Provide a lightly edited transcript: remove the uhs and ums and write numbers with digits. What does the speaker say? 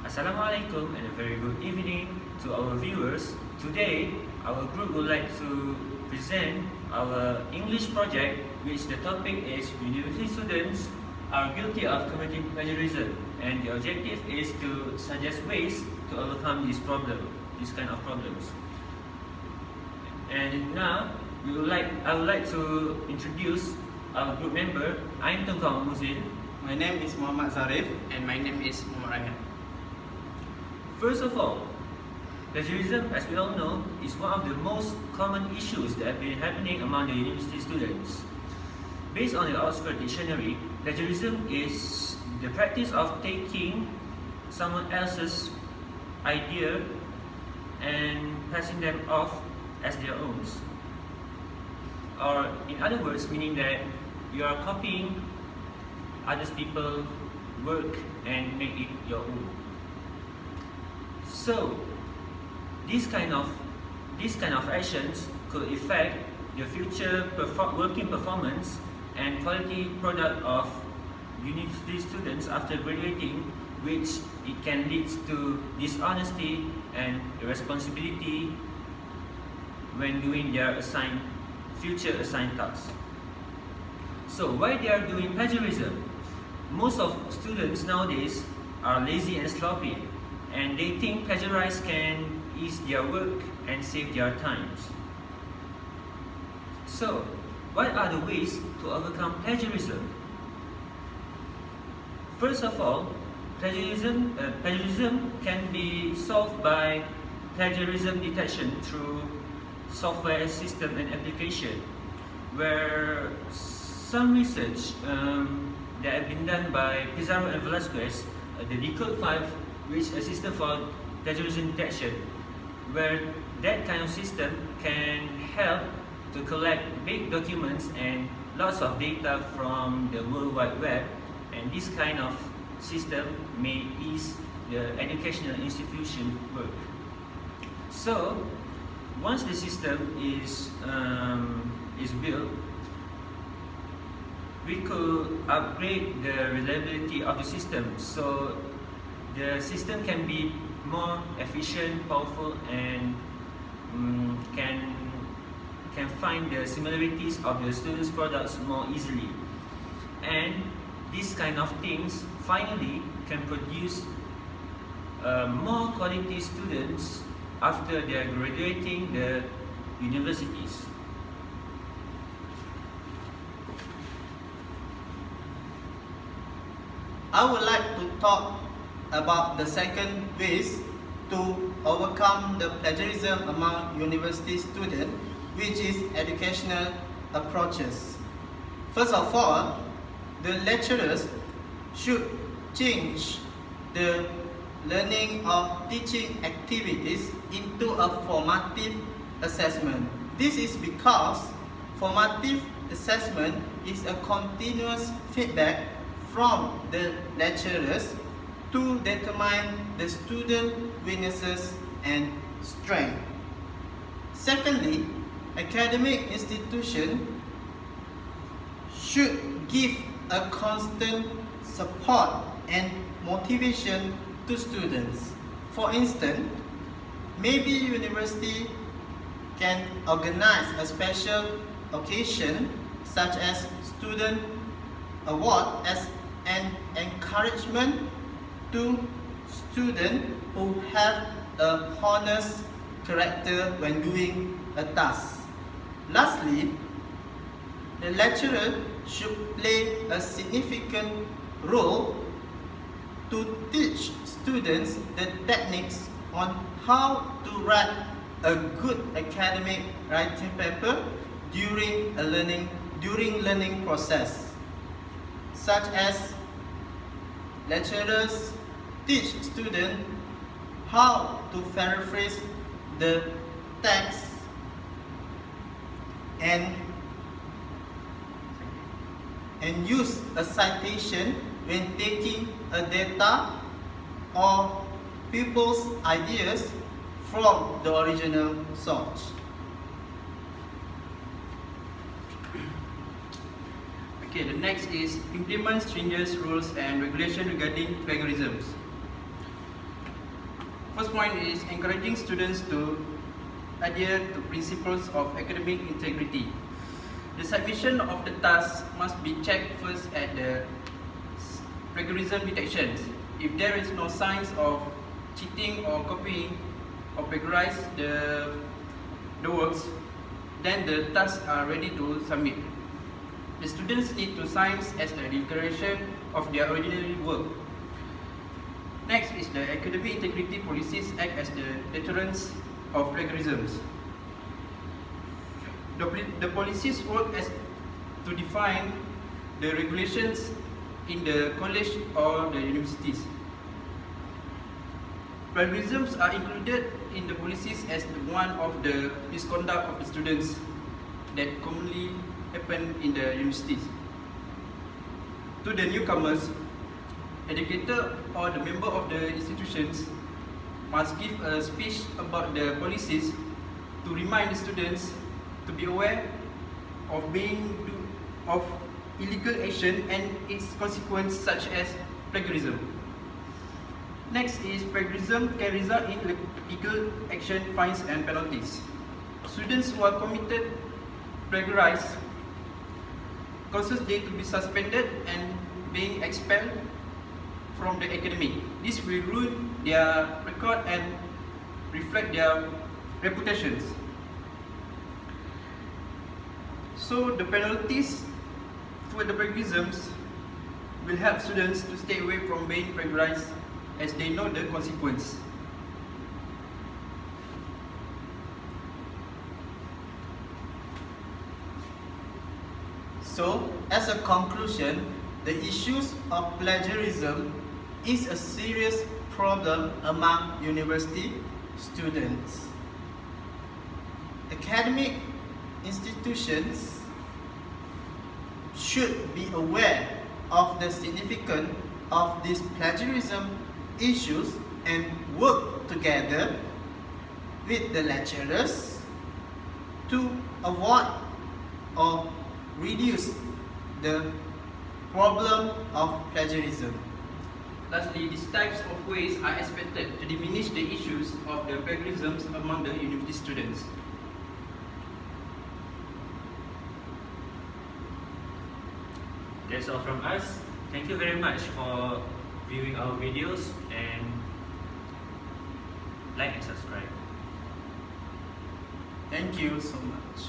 Assalamualaikum and a very good evening to our viewers. Today, our group would like to present our English project, which the topic is university students are guilty of committing plagiarism, and the objective is to suggest ways to overcome this kind of problems. And now, I would like to introduce our group member. I'm Tengku Muzill. My name is Zarrif. And my name is Raihan. First of all, plagiarism, as we all know, is one of the most common issues that have been happening among the university students. Based on the Oxford Dictionary, plagiarism is the practice of taking someone else's idea and passing them off as their own. Or in other words, meaning that you are copying other people's work and make it your own. So, these kind of actions could affect the future working performance and quality product of university students after graduating, which it can lead to dishonesty and irresponsibility when doing their future assigned tasks. So, why they are doing plagiarism? Most of students nowadays are lazy and sloppy, and they think plagiarize can ease their work and save their times. So, what are the ways to overcome plagiarism? First of all, plagiarism can be solved by plagiarism detection through software system and application, where some research that have been done by Pizarro and Velasquez, the Decode 5, which is a system for plagiarism detection, where that kind of system can help to collect big documents and lots of data from the World Wide Web, and this kind of system may ease the educational institution work. So, once the system is built, we could upgrade the reliability of the system, so the system can be more efficient, powerful, and can find the similarities of the students' products more easily. And these kind of things finally can produce more quality students after they are graduating the universities. I would like to talk about the second ways to overcome the plagiarism among university students, which is educational approaches. First of all, the lecturers should change the learning or teaching activities into a formative assessment. This is because formative assessment is a continuous feedback from the lecturers to determine the student weaknesses and strength. Secondly, academic institutions should give a constant support and motivation to students. For instance, maybe university can organize a special occasion such as student award as an encouragement to students who have a honest character when doing a task. Lastly, the lecturer should play a significant role to teach students the techniques on how to write a good academic writing paper during learning process, such as lecturers teach students how to paraphrase the text and use a citation when taking a data or people's ideas from the original source. Okay, the next is implement stringent rules and regulation regarding plagiarism. First point is encouraging students to adhere to principles of academic integrity. The submission of the task must be checked first at the plagiarism detection. If there is no signs of cheating or copying or plagiarize the works, then the tasks are ready to submit. The students need to sign as a declaration of their original work. Next is the academic integrity policies act as the deterrents of plagiarisms. The policies work as to define the regulations in the college or the universities. Plagiarisms are included in the policies as one of the misconduct of the students that commonly happen in the universities. To the newcomers, educator or the member of the institutions must give a speech about the policies to remind the students to be aware of illegal action and its consequences such as plagiarism. Next is plagiarism can result in legal action, fines and penalties. Students who are committed plagiarize causes them to be suspended and being expelled from the academy. This will ruin their record and reflect their reputations. So the penalties for the plagiarisms will help students to stay away from being plagiarized as they know the consequence. So, as a conclusion, the issues of plagiarism is a serious problem among university students. Academic institutions should be aware of the significance of these plagiarism issues and work together with the lecturers to avoid or reduce the problem of plagiarism. Lastly, these types of ways are expected to diminish the issues of the plagiarisms among the university students. That's all from us. Thank you very much for viewing our videos, and like and subscribe. Thank you so much.